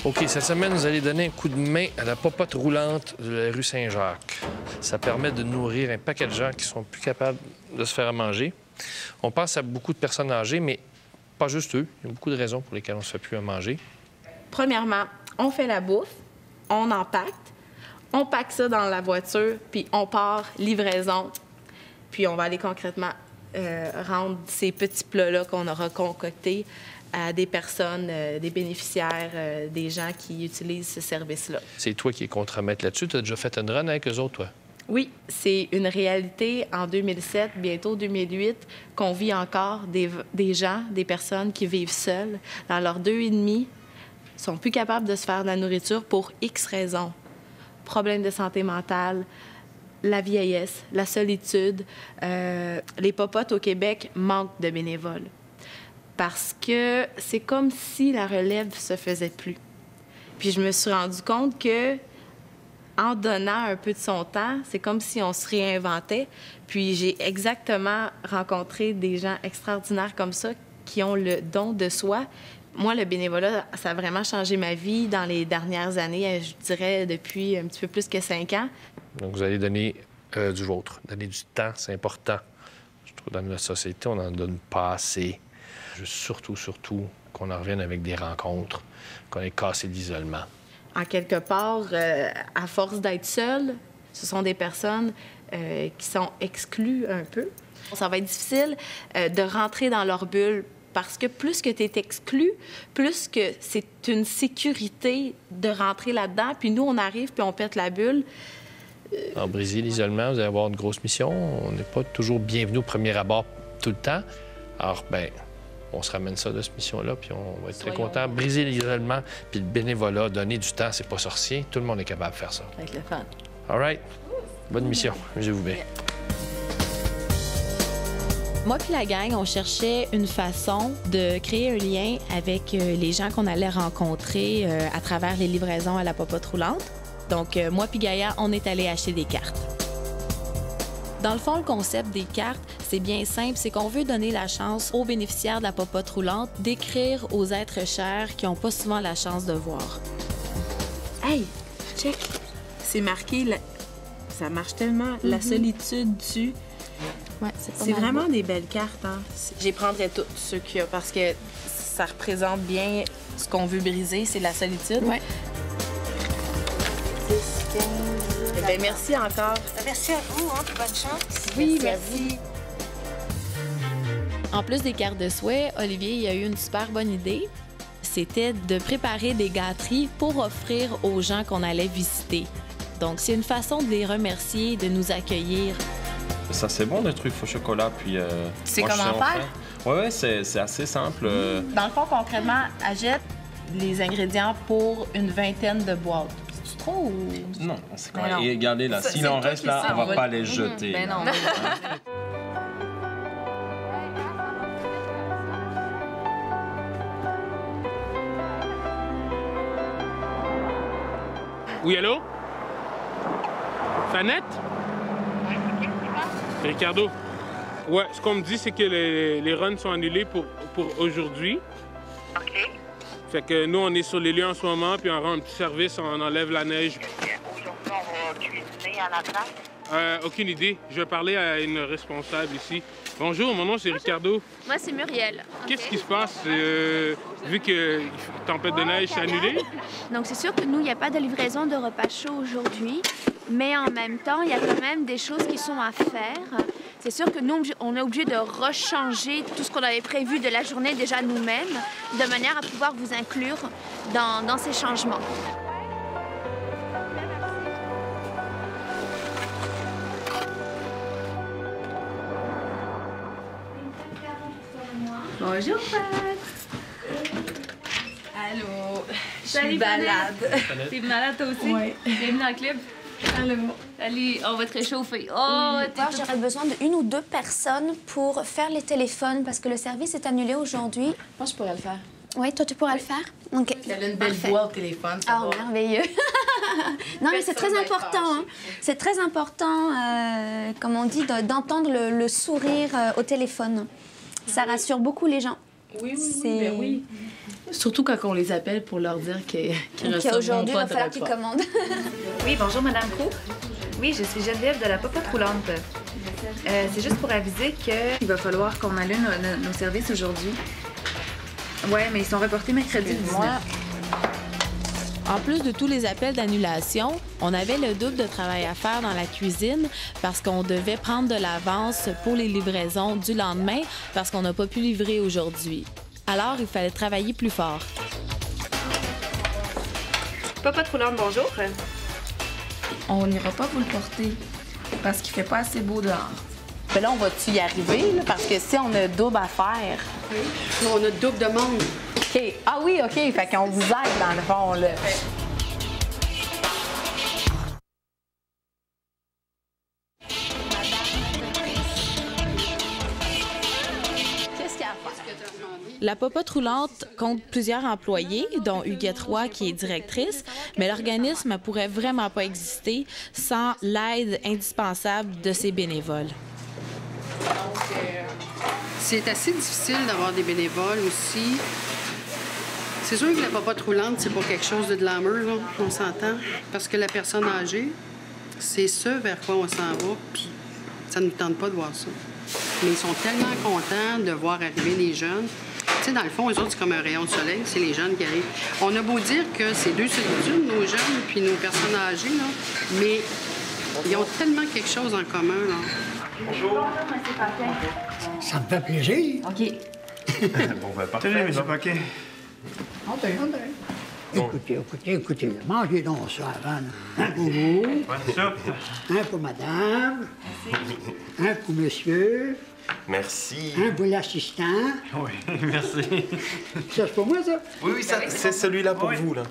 OK, cette semaine, vous allez donner un coup de main à la popote roulante de la rue Saint-Jacques. Ça permet de nourrir un paquet de gens qui sont plus capables de se faire à manger. On pense à beaucoup de personnes âgées, mais pas juste eux. Il y a beaucoup de raisons pour lesquelles on ne se fait plus à manger. Premièrement, on fait la bouffe, on empaque, on pack ça dans la voiture, puis on part, livraison, puis on va aller concrètement rendre ces petits plats-là qu'on aura concoctés à des personnes, des bénéficiaires, des gens qui utilisent ce service-là. C'est toi qui es contre-maître là-dessus. Tu as déjà fait une run avec eux autres, toi? Oui, c'est une réalité en 2007, bientôt 2008, qu'on vit encore des gens, des personnes qui vivent seules dans leurs 2,5, sont plus capables de se faire de la nourriture pour X raisons. Problèmes de santé mentale, la vieillesse, la solitude. Les popotes au Québec manquent de bénévoles parce que c'est comme si la relève se faisait plus. Puis je me suis rendu compte que en donnant un peu de son temps, c'est comme si on se réinventait. Puis j'ai exactement rencontré des gens extraordinaires comme ça qui ont le don de soi. Moi, le bénévolat, ça a vraiment changé ma vie dans les dernières années, je dirais depuis un petit peu plus que 5 ans. Donc, vous allez donner du vôtre. Donner du temps, c'est important. Je trouve dans notre société, on n'en donne pas assez. Je veux surtout qu'on en revienne avec des rencontres, qu'on ait cassé l'isolement. En quelque part, à force d'être seul, ce sont des personnes qui sont exclues un peu. Ça va être difficile de rentrer dans leur bulle parce que plus que tu es exclu, plus que c'est une sécurité de rentrer là-dedans. Puis nous, on arrive puis on pète la bulle. En briser l'isolement, vous allez avoir une grosse mission. On n'est pas toujours bienvenu au premier abord tout le temps. Alors, bien, on se ramène ça de cette mission-là, puis on va être très contents. Briser l'isolement, puis le bénévolat, donner du temps, c'est pas sorcier. Tout le monde est capable de faire ça. Avec le fun. All right. Bonne mission. Je vous bien. Moi puis la gang, on cherchait une façon de créer un lien avec les gens qu'on allait rencontrer à travers les livraisons à la popote roulante. Donc, moi puis Gaïa, on est allé acheter des cartes. Dans le fond, le concept des cartes, c'est bien simple, c'est qu'on veut donner la chance aux bénéficiaires de la popote roulante d'écrire aux êtres chers qui n'ont pas souvent la chance de voir. Hey, check! C'est marqué, ça marche tellement, la solitude dessus. Ouais, c'est vraiment des belles cartes, hein? J'y prendrais toutes ceux qu'il y a parce que ça représente bien ce qu'on veut briser, c'est la solitude. Ouais. 10, 15... Bien, merci encore. Merci à vous, hein, bonne chance. Oui, merci. En plus des cartes de souhait, Olivier il a eu une super bonne idée. C'était de préparer des gâteries pour offrir aux gens qu'on allait visiter. Donc, c'est une façon de les remercier, de nous accueillir. Ça, c'est bon, des trucs au chocolat, puis... Tu sais comment faire? Oui, c'est assez simple. Dans le fond, concrètement, achète les ingrédients pour une vingtaine de boîtes. C'est trop ou... Non, c'est quand même... Et regardez, là, s'il en reste, là, on va pas les jeter. Ben non. Oui, allô? Fanette? C'est Ricardo. Ouais, ce qu'on me dit, c'est que les runs sont annulés pour aujourd'hui. OK. Fait que nous, on est sur les lieux en ce moment, puis on rend un petit service, on enlève la neige. Aujourd'hui, on va cuisiner à la place. Aucune idée. Je vais parler à une responsable ici. Bonjour, mon nom, c'est Ricardo. Moi, c'est Muriel. Qu'est-ce qui se passe? Vu que tempête de neige, c'est annulé? Donc, c'est sûr que nous, il n'y a pas de livraison de repas chauds aujourd'hui, mais en même temps, il y a quand même des choses qui sont à faire. C'est sûr que nous, on est obligé de rechanger tout ce qu'on avait prévu de la journée déjà nous-mêmes, de manière à pouvoir vous inclure dans ces changements. Bonjour, Pat! Allô! Je Salut, suis malade. T'es malade, toi aussi? Oui. Bienvenue dans le club. Allô! Allez, on va te réchauffer. Oh, Moi, j'aurais besoin d'1 ou 2 personnes pour faire les téléphones parce que le service est annulé aujourd'hui. Moi, je pourrais le faire. Oui, toi, tu pourras le faire? OK. Elle a une belle voix au téléphone, ça Oh, va. merveilleux! Non, mais c'est très important. Hein. C'est très important, comme on dit, d'entendre le sourire au téléphone. Ça rassure beaucoup les gens. Oui, oui. Surtout quand on les appelle pour leur dire qu'ils recevront pas de repas. Qu'ils commandent. Oui, bonjour, Madame Pro. Oui, je suis Geneviève de la Popote Roulante. C'est juste pour aviser qu'il va falloir qu'on allume nos services aujourd'hui. Ouais, mais ils sont reportés mercredi 19. En plus de tous les appels d'annulation, on avait le double de travail à faire dans la cuisine parce qu'on devait prendre de l'avance pour les livraisons du lendemain parce qu'on n'a pas pu livrer aujourd'hui. Alors, il fallait travailler plus fort. Popote Roulante, bonjour. On n'ira pas vous le porter parce qu'il fait pas assez beau dehors. Mais là, on va-tu y arriver? Là? Parce que si on a double à faire... Oui. Nous, on a double de monde. OK. Ah oui, OK. Fait qu'on vous aide, dans le fond, là. Qu'est-ce qu'il y a à faire? La Popote Roulante compte plusieurs employés, dont Huguette Roy, qui est directrice, mais l'organisme ne pourrait vraiment pas exister sans l'aide indispensable de ses bénévoles. C'est assez difficile d'avoir des bénévoles aussi. C'est sûr que la popote roulante, c'est pas quelque chose de glamour, là, on s'entend. Parce que la personne âgée, c'est ce vers quoi on s'en va, puis ça ne nous tente pas de voir ça. Mais ils sont tellement contents de voir arriver les jeunes. Tu sais, dans le fond, eux autres, c'est comme un rayon de soleil, c'est les jeunes qui arrivent. On a beau dire que c'est deux solitudes, nos jeunes puis nos personnes âgées, là, mais ils ont tellement quelque chose en commun, là. Bonjour, M. Paquin. Ça me fait plaisir. OK. Bon, ben, parfait, M. Paquet. Écoutez. Mangez donc ça avant. Un pour vous. Un pour madame. Merci. Un pour monsieur. Merci. Un pour l'assistant. Oui, merci. Ça, c'est pour moi, ça? Oui, ça, c'est celui-là pour vous, là.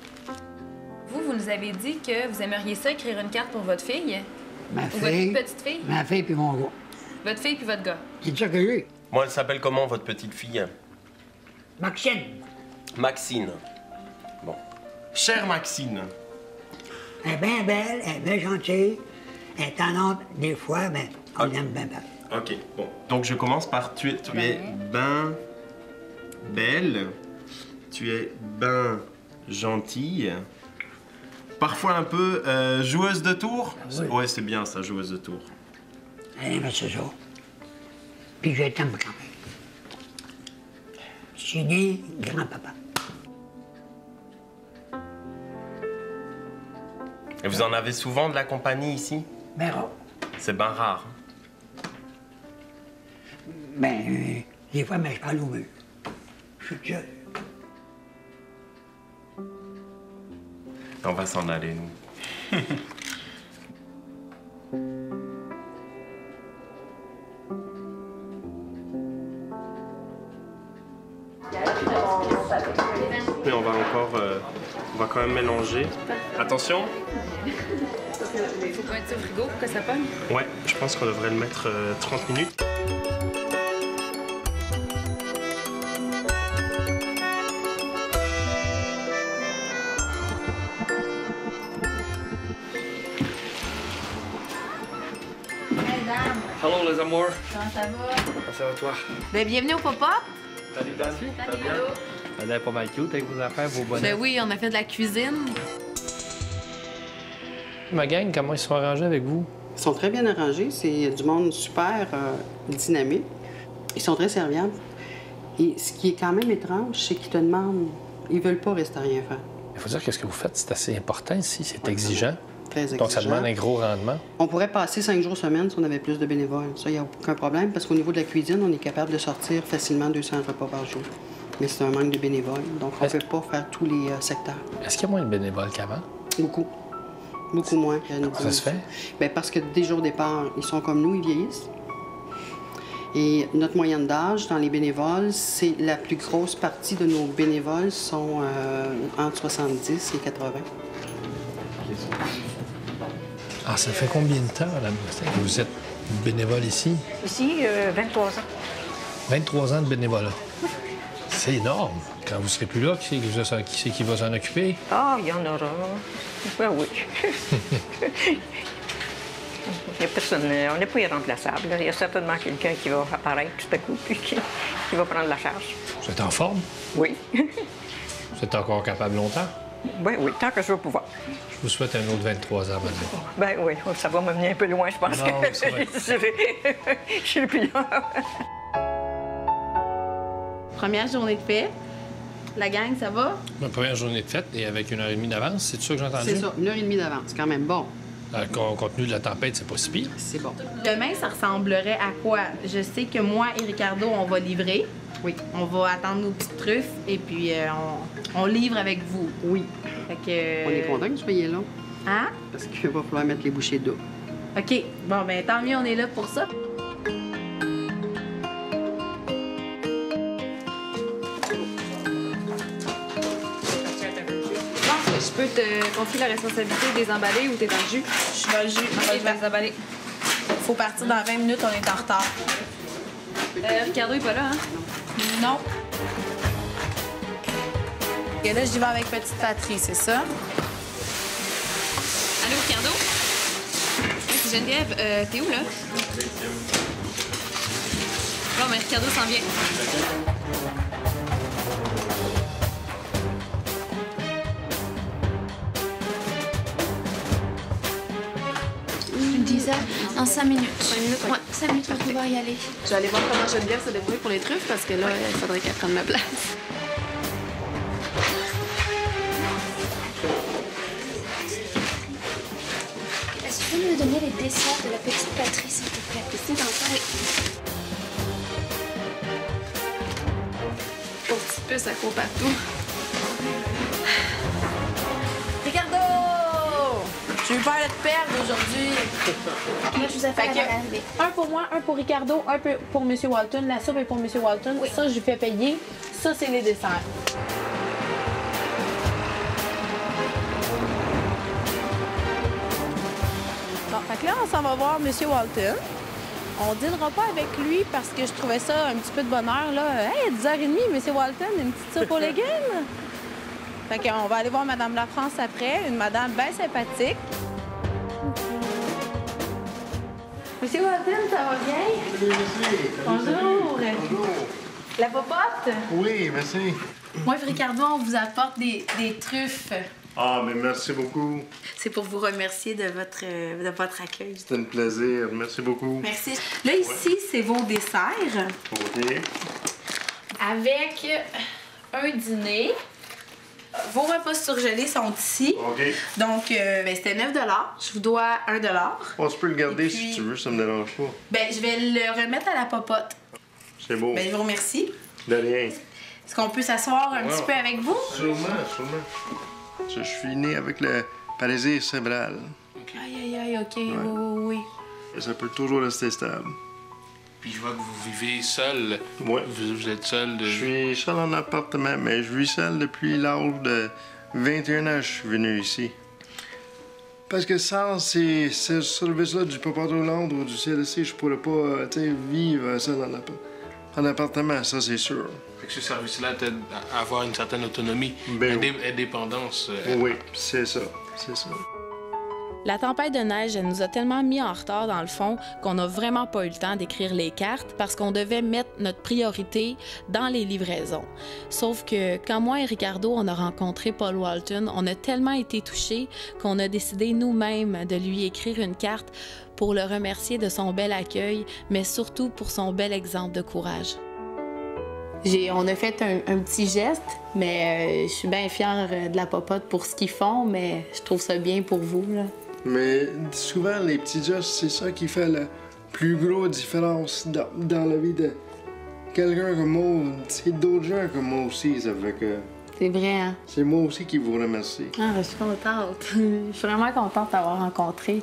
Vous nous avez dit que vous aimeriez ça écrire une carte pour votre fille? Ma Ou fille. votre petite fille? Ma fille puis mon gars. Votre fille puis votre gars. C'est ça que j'ai. Moi, elle s'appelle comment, votre petite fille? Maxine. Maxine. Bon. Chère Maxine. Elle est bien belle, elle est bien gentille. Elle est tannante des fois, mais on l'aime bien belle. OK, bon. Donc, je commence par tu es ben belle. Tu es ben gentille. Parfois un peu joueuse de tour. Oui. Ouais, c'est bien ça, joueuse de tour. Elle aime ça. Puis je t'aime quand même. Je suis né grand-papa. Et vous en avez souvent de la compagnie ici? Ben rare. C'est ben rare. Ben, des fois, mais je parle au mur. Je suis seul. On va s'en aller, nous. Mais on va encore... on va quand même mélanger. Attention. Il faut pas mettre ça au frigo pour que ça pogne? Ouais, je pense qu'on devrait le mettre 30 minutes. Hello les amours. Comment ça va? Comment ça va toi? Bien, bienvenue au pop-up. Salut Dan. Ça va bien? Ça a l'air pas mal cute avec vos affaires, vos bonnets. Ben oui, on a fait de la cuisine. Ma gang, comment ils sont arrangés avec vous? Ils sont très bien arrangés. C'est du monde super dynamique. Ils sont très serviables. Et ce qui est quand même étrange, c'est qu'ils te demandent... Ils veulent pas rester à rien faire. Il faut dire que ce que vous faites, c'est assez important ici. C'est exigeant. Très exigeant. Donc, ça demande un gros rendement. On pourrait passer 5 jours semaine si on avait plus de bénévoles. Ça, il n'y a aucun problème, parce qu'au niveau de la cuisine, on est capable de sortir facilement 200 repas par jour. Mais c'est un manque de bénévoles, donc on ne peut pas faire tous les secteurs. Est-ce qu'il y a moins de bénévoles qu'avant? Beaucoup. Beaucoup moins. Comment ça se fait? Bien, parce que dès le jour départ, ils sont comme nous, ils vieillissent. Et notre moyenne d'âge dans les bénévoles, c'est la plus grosse partie de nos bénévoles sont entre 70 et 80. Ah, ça fait combien de temps, Mme que vous êtes bénévole ici? Ici, 23 ans. 23 ans de bénévolat. C'est énorme. Quand vous serez plus là, qui c'est qui va s'en occuper? Ah, il y en aura. Ben oui. Il n'y a personne, on n'est pas irremplaçable. Il y a certainement quelqu'un qui va apparaître tout à coup puis qui va prendre la charge. Vous êtes en forme? Oui. Vous êtes encore capable longtemps? Ben oui, tant que je vais pouvoir. Je vous souhaite un autre 23 ans, madame. Ben oui, ça va m'amener un peu loin, je pense. Non, c'est vrai. Je suis plus là. Première journée de fête. La gang, ça va? Ma première journée de fête et avec 1h30 d'avance, c'est ça que j'ai entendu? C'est ça, 1h30 d'avance, quand même bon. Compte tenu de la tempête, c'est pas si pire. C'est bon. Demain, ça ressemblerait à quoi? Je sais que moi et Ricardo, on va livrer. Oui. On va attendre nos petites truffes et puis on livre avec vous. Oui. Fait que... On est content que vous soyez là. Hein? Parce qu'il va falloir mettre les bouchées d'eau. OK. Bon, ben tant mieux, on est là pour ça. Je peux te confier la responsabilité de désemballer ou t'es dans le jus? Je suis dans le jus. OK, je vais désemballer. Faut partir dans 20 minutes, on est en retard. Ricardo est pas là, hein? Non. Et là, j'y vais avec petite Patrie, c'est ça? Allô, Ricardo? Oui, c'est Geneviève. T'es où, là? Bon, mais Ricardo s'en vient. Dans 5 minutes. 5 minutes, oui. Ouais, 5 minutes, on va pouvoir y aller. Je vais aller voir comment Geneviève se débrouille pour les truffes parce que là, il faudrait qu'elle prenne ma place. Est-ce que tu peux me donner les desserts de la petite Patrie, s'il te plaît? Ici, dans ça, oui. Pauvre petite puce, elle court partout. Ricardo! J'ai eu peur de te perdre aujourd'hui. Moi, je vous appelle à l'arrivée. Un pour moi, un pour Ricardo, un pour M. Walton. La soupe est pour M. Walton. Oui. Ça, je lui fais payer. Ça, c'est les desserts. Bon, fait que là, on s'en va voir M. Walton. On dînera pas avec lui parce que je trouvais ça un petit peu de bonheur, là. Hey, à 10h30, M. Walton, une petite soupe aux légumes. Fait qu'on va aller voir Madame Lafrance après, une madame bien sympathique. Monsieur Walton, ça va bien? Oui, merci. Bonjour. Bonjour. La popote? Oui, merci. Moi et Ricardo, on vous apporte des truffes. Ah, mais merci beaucoup. C'est pour vous remercier de votre accueil. C'était un plaisir. Merci beaucoup. Merci. Là, ici, c'est vos desserts. OK. Avec un dîner. Vos repas surgelés sont ici. OK. Donc, c'était 9 $. Je vous dois 1 $. On se peut le garder puis, si tu veux, ça me dérange pas. Ben, je vais le remettre à la popote. C'est beau. Ben, je vous remercie. De rien. Est-ce qu'on peut s'asseoir un petit peu avec vous? Sûrement, sûrement. Je suis né avec le paralysie cérébrale. Aïe, aïe, OK. Oui. Et ça peut toujours rester stable. Puis je vois que vous vivez seul. Oui. Vous êtes seul de... Je suis seul en appartement, mais je vis seul depuis l'âge de 21 ans. Je suis venu ici. Parce que sans ces services-là du Papa Hollande ou du CLSC, je pourrais pas vivre seul en appartement, ça c'est sûr. Fait que ce service-là t'aide à avoir une certaine autonomie, indépendance. Oui, c'est ça, c'est ça. La tempête de neige, elle nous a tellement mis en retard dans le fond qu'on n'a vraiment pas eu le temps d'écrire les cartes parce qu'on devait mettre notre priorité dans les livraisons. Sauf que quand moi et Ricardo, on a rencontré Paul Walton, on a tellement été touchés qu'on a décidé nous-mêmes de lui écrire une carte pour le remercier de son bel accueil, mais surtout pour son bel exemple de courage. On a fait un petit geste, mais je suis bien fière de la popote pour ce qu'ils font, mais je trouve ça bien pour vous, là. Mais souvent, les petits gestes, c'est ça qui fait la plus grosse différence dans la vie de quelqu'un comme moi. C'est d'autres gens comme moi aussi, ça fait que... C'est vrai, hein? C'est moi aussi qui vous remercie. Ah, je suis contente. Je suis vraiment contente d'avoir rencontré.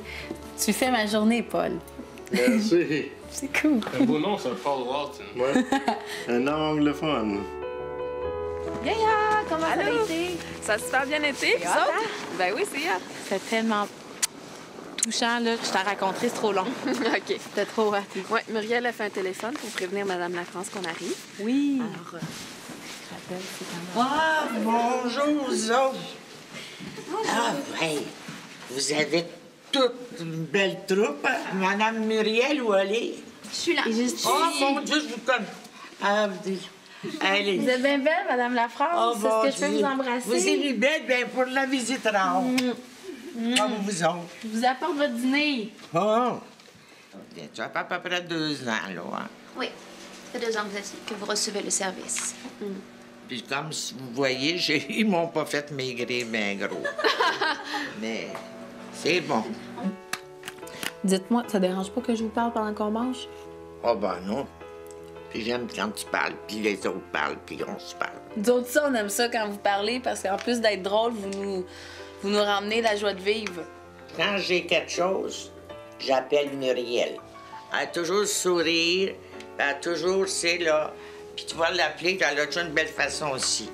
Tu fais ma journée, Paul. Merci. C'est cool. Un beau nom, ça, Paul Walton. Ouais. Un nom anglophone. Yaya, comment ça a été? Ça a super bien été, vous autres? Ben oui, c'est hot. C'était tellement touchant, là. Je t'ai raconté, c'est trop long. OK. C'était trop hot. Oui, Muriel a fait un téléphone pour prévenir Madame Lafrance qu'on arrive. Oui. Alors, je rappelle, c'est quand même... Ah, bonjour, vous autres. Ah, ouais. Vous avez toute une belle troupe. Madame Muriel, où elle est? Je suis là. Oh, mon Dieu, je vous connais. Ah, allez. Vous êtes bien belle, Madame Lafrance. Oh, Est-ce que je peux vous embrasser? Vous êtes belle, bien pour la visite rare. Comme vous autres. Je vous apporte votre dîner. Oh! Ça fait à peu près 2 ans, là. Hein? Oui, ça fait 2 ans que vous recevez le service. Puis comme si vous voyez, ils m'ont pas fait maigrir bien gros. Mais c'est bon. Dites-moi, ça dérange pas que je vous parle pendant qu'on mange? Oh ben non. Puis j'aime quand tu parles, puis les autres parlent, puis on se parle. D'autres, ça, on aime ça quand vous parlez, parce qu'en plus d'être drôle, vous nous ramenez la joie de vivre. Quand j'ai quelque chose, j'appelle Muriel. Elle a toujours le sourire, elle a toujours, c'est là. Puis tu vas l'appeler, elle a une belle façon aussi.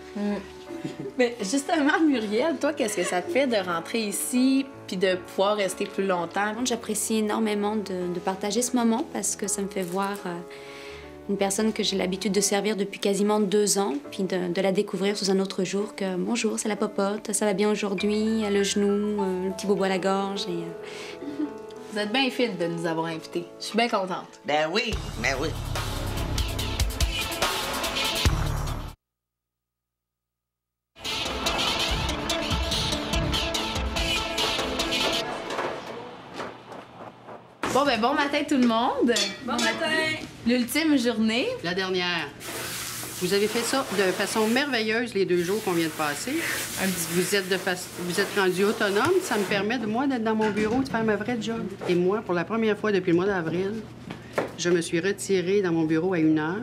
Mais justement, Muriel, toi, qu'est-ce que ça te fait de rentrer ici puis de pouvoir rester plus longtemps? J'apprécie énormément de partager ce moment parce que ça me fait voir une personne que j'ai l'habitude de servir depuis quasiment 2 ans, puis de la découvrir sous un autre jour que bonjour, c'est la popote, ça va bien aujourd'hui, le genou, le petit bobo à la gorge. Vous êtes bien fine de nous avoir invités. Je suis bien contente. Ben oui, ben oui. Bon matin tout le monde. Bon matin. L'ultime journée. La dernière. Vous avez fait ça de façon merveilleuse les 2 jours qu'on vient de passer. Vous êtes rendu autonome. Ça me permet, moi, d'être dans mon bureau, de faire ma vraie job. Et moi, pour la première fois depuis le mois d'avril, je me suis retirée dans mon bureau à 1h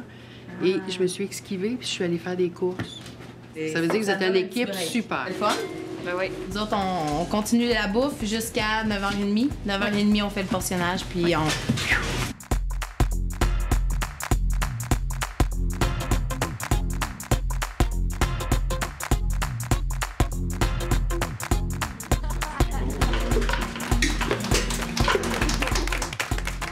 et je me suis esquivée puis je suis allée faire des courses. Ça veut dire que vous êtes une équipe super. C'est le fun? Ben oui. Nous autres, on continue la bouffe jusqu'à 9h30. 9h30, on fait le portionnage, puis on...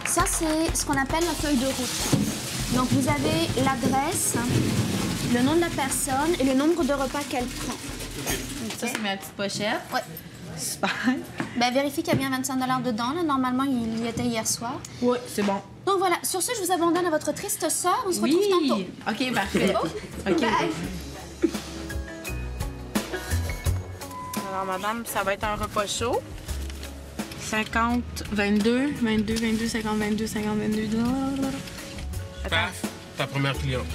Ça, c'est ce qu'on appelle la feuille de route. Donc, vous avez l'adresse, le nom de la personne et le nombre de repas qu'elle prend. Ça, c'est ma petite pochette. Oui. Super. Ben, vérifie qu'il y a bien 25 $ dedans. Là. Normalement, il y était hier soir. Oui, c'est bon. Donc voilà, sur ce, je vous abandonne à votre triste sort. On se retrouve tantôt. OK, parfait. OK. Bye. Alors, madame, ça va être un repas chaud. 50, 22, 22, 22, 50, 22, 50, 22. Paf, ta première cliente.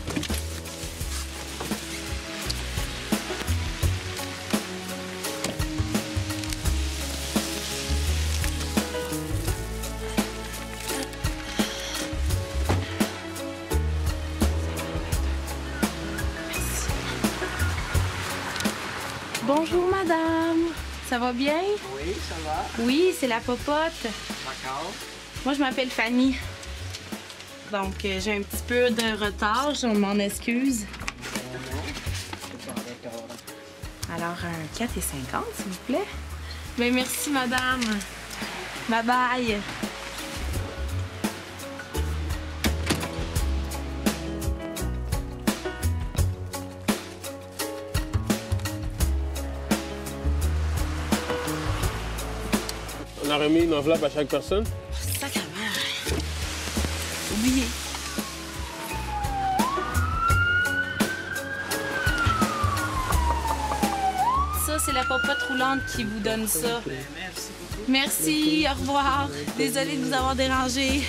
Bonjour, madame. Ça va bien? Oui, ça va. Oui, c'est la popote. D'accord. Moi, je m'appelle Fanny. Donc, j'ai un petit peu de retard. Je m'en excuse. Alors, un 4,50 $, s'il vous plaît. Bien, merci, madame. Bye-bye. On a remis une enveloppe à chaque personne. Sacrément. Oublié. Ça, c'est la popote roulante qui vous donne ça. Merci beaucoup. Merci, au revoir. Désolée de vous avoir dérangé.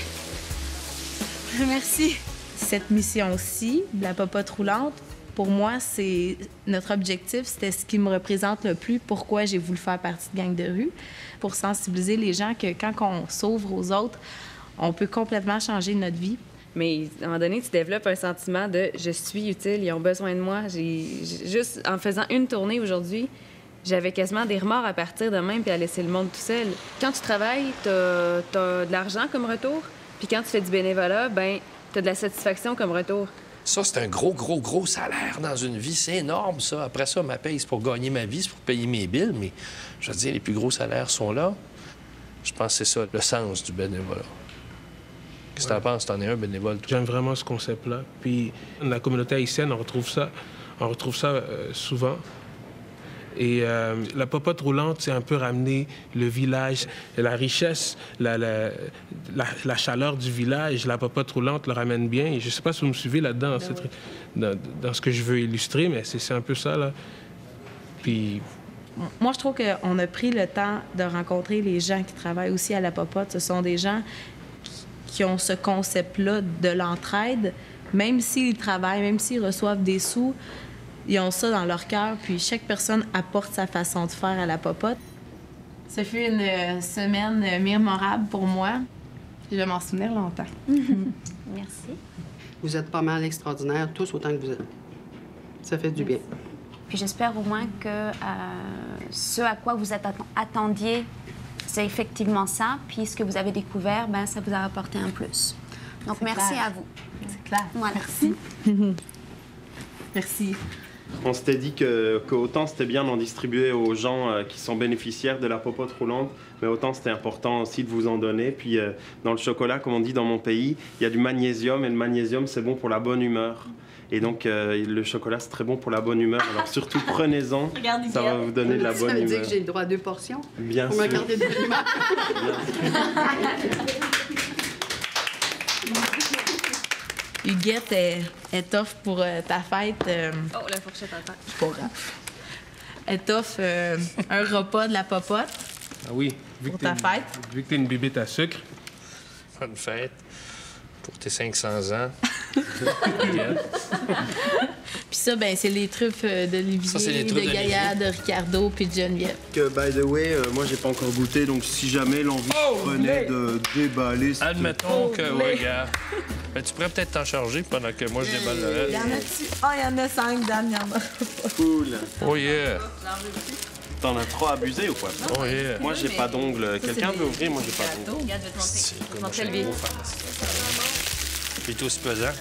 Merci. Cette mission-ci, de la popote roulante, pour moi, c'est notre objectif. C'était ce qui me représente le plus. Pourquoi j'ai voulu faire partie de Gang de rue, pour sensibiliser les gens que quand on s'ouvre aux autres, on peut complètement changer notre vie. Mais à un moment donné, tu développes un sentiment de « je suis utile, ils ont besoin de moi ». Juste en faisant une tournée aujourd'hui, j'avais quasiment des remords à partir de même puis à laisser le monde tout seul. Quand tu travailles, t'as de l'argent comme retour. Puis quand tu fais du bénévolat, ben t'as de la satisfaction comme retour. Ça, c'est un gros salaire dans une vie. C'est énorme, ça. Après ça, ma paye, c'est pour gagner ma vie, c'est pour payer mes billes. Mais je veux dire, les plus gros salaires sont là. Je pense que c'est ça, le sens du bénévolat. Qu'est-ce que t'en penses? T'en es un bénévole? J'aime vraiment ce concept-là. Puis, dans la communauté haïtienne, on retrouve ça souvent. Et la popote roulante, c'est un peu ramener le village, la richesse, la chaleur du village. La popote roulante le ramène bien. Et je ne sais pas si vous me suivez là-dedans, dans ce que je veux illustrer, mais c'est un peu ça, là. Puis... Moi, je trouve qu'on a pris le temps de rencontrer les gens qui travaillent aussi à la popote. Ce sont des gens qui ont ce concept-là de l'entraide. Même s'ils travaillent, même s'ils reçoivent des sous, ils ont ça dans leur cœur, puis chaque personne apporte sa façon de faire à la popote. Ce fut une semaine mémorable pour moi. Je vais m'en souvenir longtemps. Merci. Vous êtes pas mal extraordinaires, tous autant que vous êtes. Ça fait du bien. Puis j'espère au moins que ce à quoi vous attendiez, c'est effectivement ça. Puis ce que vous avez découvert, ben ça vous a apporté un plus. Donc merci à vous. C'est clair. Voilà. Merci. Merci. On s'était dit qu'autant c'était bien d'en distribuer aux gens qui sont bénéficiaires de la popote roulante, mais autant c'était important aussi de vous en donner. Puis dans le chocolat, comme on dit dans mon pays, il y a du magnésium, et le magnésium, c'est bon pour la bonne humeur. Et donc, le chocolat, c'est très bon pour la bonne humeur. Alors surtout, prenez-en, ça va vous donner de la bonne humeur. Ça veut dire que j'ai le droit à 2 portions? Bien sûr. Pour me garder de bonne humeur. Huguette elle t'offre pour ta fête... Oh, la fourchette à terre. C'est pas grave. Elle t'offre un repas de la popote. Ah oui. Pour ta fête. Vu que t'es une bibite à sucre. Bonne fête pour tes 500 ans. Puis ça, ben c'est les truffes d'Olivier, de Gaïa, de Ricardo, puis de Geneviève. Que, by the way, moi, j'ai pas encore goûté, donc si jamais l'envie prenait de déballer... Admettons que, ouais, gars. Ben, tu pourrais peut-être t'en charger pendant que moi, je déballe le reste. Il y en a-tu? Ah, il y en a 5, Dan, il y en a. Cool. Oh yeah. T'en as trop abusé ou quoi? Oh yeah. Moi, j'ai pas d'ongles. Quelqu'un veut ouvrir? Moi, j'ai pas d'ongles. Regarde, je vais te montrer le vide. Il est aussi pesant.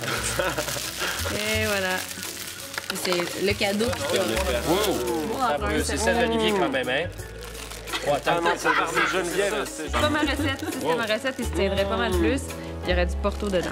Et voilà. C'est le cadeau. C'est celle d'Olivier quand même, hein? Oh, attends, non, c'est Geneviève. C'est pas ma recette. Si c'était ma recette, il se tiendrait pas mal plus. Il y aurait du Porto dedans.